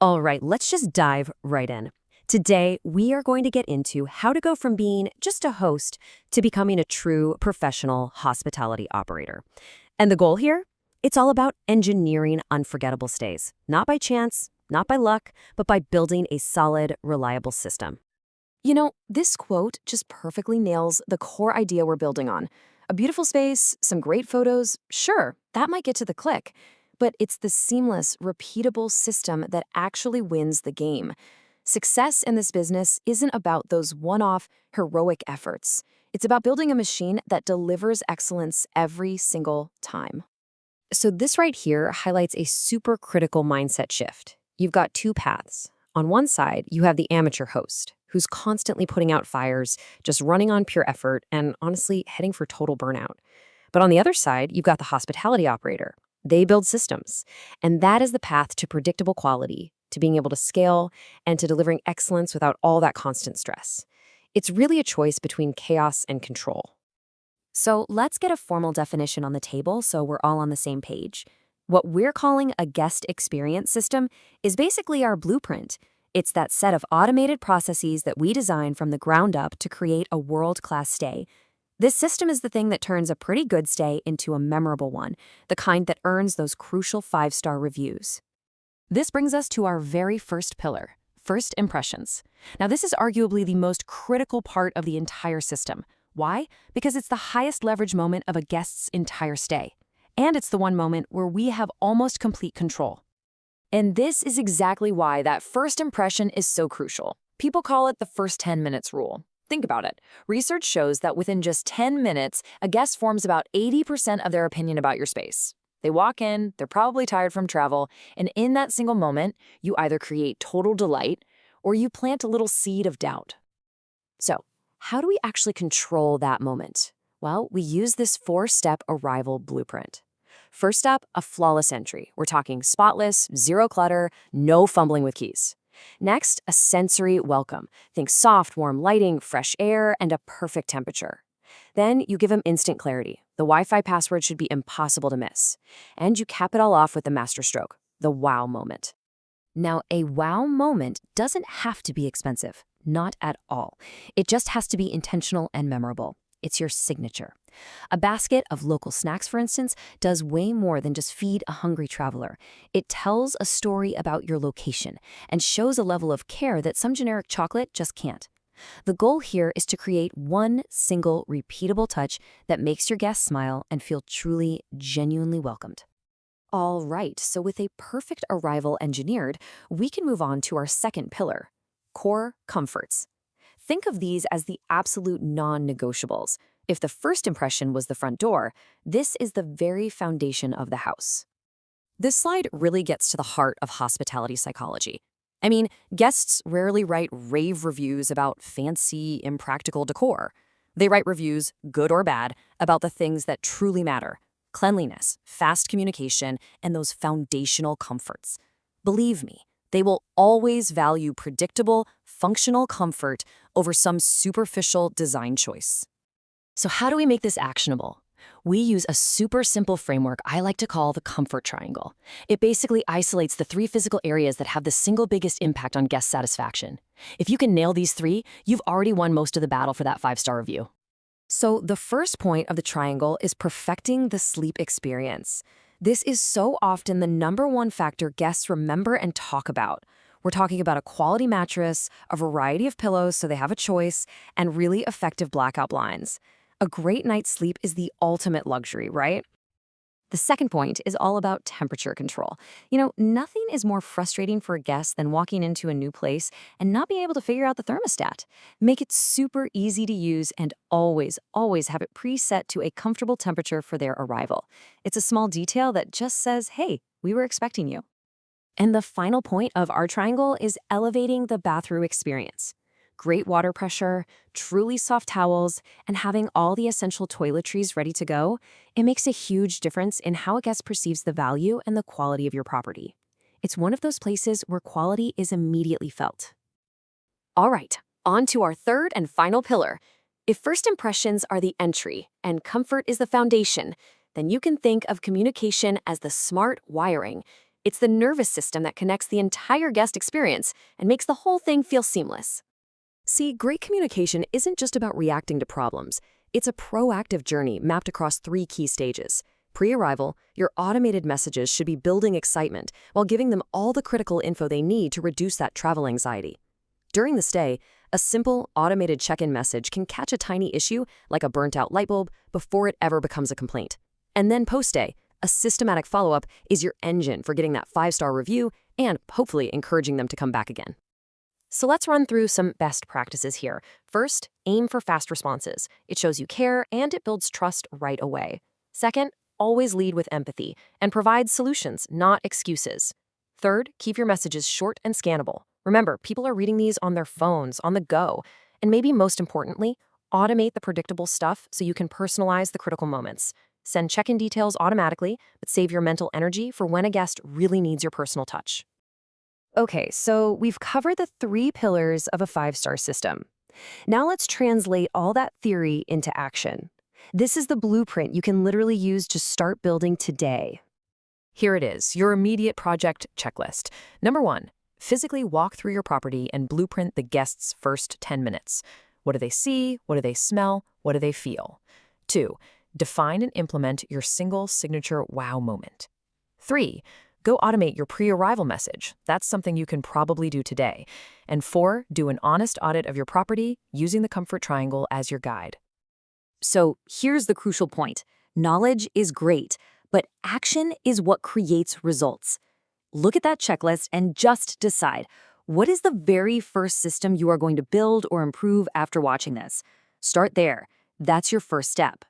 All right, let's just dive right in. Today, we are going to get into how to go from being just a host to becoming a true professional hospitality operator. And the goal here? It's all about engineering unforgettable stays, not by chance, not by luck, but by building a solid, reliable system. This quote just perfectly nails the core idea we're building on. A beautiful space, some great photos, sure, that might get to the click. But it's the seamless, repeatable system that actually wins the game. Success in this business isn't about those one-off, heroic efforts. It's about building a machine that delivers excellence every single time. So this right here highlights a super critical mindset shift. You've got two paths. On one side, you have the amateur host, who's constantly putting out fires, just running on pure effort, and honestly heading for total burnout. But on the other side, you've got the hospitality operator. They build systems, and that is the path to predictable quality, to being able to scale, and to delivering excellence without all that constant stress. It's really a choice between chaos and control. So let's get a formal definition on the table so we're all on the same page. What we're calling a guest experience system is basically our blueprint. It's that set of automated processes that we design from the ground up to create a world-class stay. This system is the thing that turns a pretty good stay into a memorable one, the kind that earns those crucial five-star reviews. This brings us to our very first pillar, first impressions. Now, this is arguably the most critical part of the entire system. Why? Because it's the highest leverage moment of a guest's entire stay. And it's the one moment where we have almost complete control. And this is exactly why that first impression is so crucial. People call it the first 10 minutes rule. Think about it. Research shows that within just 10 minutes, a guest forms about 80% of their opinion about your space. They walk in, they're probably tired from travel, and in that single moment, you either create total delight or you plant a little seed of doubt. So, how do we actually control that moment? Well, we use this four-step arrival blueprint. First up, a flawless entry. We're talking spotless, zero clutter, no fumbling with keys. Next, a sensory welcome. Think soft, warm lighting, fresh air, and a perfect temperature. Then you give them instant clarity. The Wi-Fi password should be impossible to miss. And you cap it all off with the master stroke, the wow moment. Now, a wow moment doesn't have to be expensive. Not at all. It just has to be intentional and memorable. It's your signature. A basket of local snacks, for instance, does way more than just feed a hungry traveler. It tells a story about your location and shows a level of care that some generic chocolate just can't. The goal here is to create one single repeatable touch that makes your guests smile and feel truly, genuinely welcomed. All right, so with a perfect arrival engineered, we can move on to our second pillar, core comforts. Think of these as the absolute non-negotiables. If the first impression was the front door, this is the very foundation of the house. This slide really gets to the heart of hospitality psychology. I mean, guests rarely write rave reviews about fancy, impractical decor. They write reviews, good or bad, about the things that truly matter: cleanliness, fast communication, and those foundational comforts. Believe me, they will always value predictable, functional comfort over some superficial design choice. So how do we make this actionable? We use a super simple framework I like to call the comfort triangle. It basically isolates the three physical areas that have the single biggest impact on guest satisfaction. If you can nail these three, you've already won most of the battle for that five-star review. So the first point of the triangle is perfecting the sleep experience. This is so often the number one factor guests remember and talk about. We're talking about a quality mattress, a variety of pillows so they have a choice, and really effective blackout blinds. A great night's sleep is the ultimate luxury, right? The second point is all about temperature control. Nothing is more frustrating for a guest than walking into a new place and not being able to figure out the thermostat. Make it super easy to use and always, always have it preset to a comfortable temperature for their arrival. It's a small detail that just says, hey, we were expecting you. And the final point of our triangle is elevating the bathroom experience. Great water pressure, truly soft towels, and having all the essential toiletries ready to go, it makes a huge difference in how a guest perceives the value and the quality of your property. It's one of those places where quality is immediately felt. All right, on to our third and final pillar. If first impressions are the entry and comfort is the foundation, then you can think of communication as the smart wiring. It's the nervous system that connects the entire guest experience and makes the whole thing feel seamless. See, great communication isn't just about reacting to problems. It's a proactive journey mapped across 3 key stages. Pre-arrival, your automated messages should be building excitement while giving them all the critical info they need to reduce that travel anxiety. During the stay, a simple, automated check-in message can catch a tiny issue, like a burnt-out light bulb, before it ever becomes a complaint. And then post-stay, a systematic follow-up is your engine for getting that 5-star review and hopefully encouraging them to come back again. So let's run through some best practices here. First, aim for fast responses. It shows you care and it builds trust right away. Second, always lead with empathy and provide solutions, not excuses. Third, keep your messages short and scannable. Remember, people are reading these on their phones, on the go. And maybe most importantly, automate the predictable stuff so you can personalize the critical moments. Send check-in details automatically, but save your mental energy for when a guest really needs your personal touch. Okay, so we've covered the 3 pillars of a 5-star system. Now let's translate all that theory into action. This is the blueprint you can literally use to start building today. Here it is, your immediate project checklist. Number 1, physically walk through your property and blueprint the guests' first 10 minutes. What do they see? What do they smell? What do they feel? 2, define and implement your single signature wow moment. 3, go automate your pre-arrival message. That's something you can probably do today. And 4, do an honest audit of your property using the Comfort Triangle as your guide. So here's the crucial point. Knowledge is great, but action is what creates results. Look at that checklist and just decide, what is the very first system you are going to build or improve after watching this? Start there. That's your first step.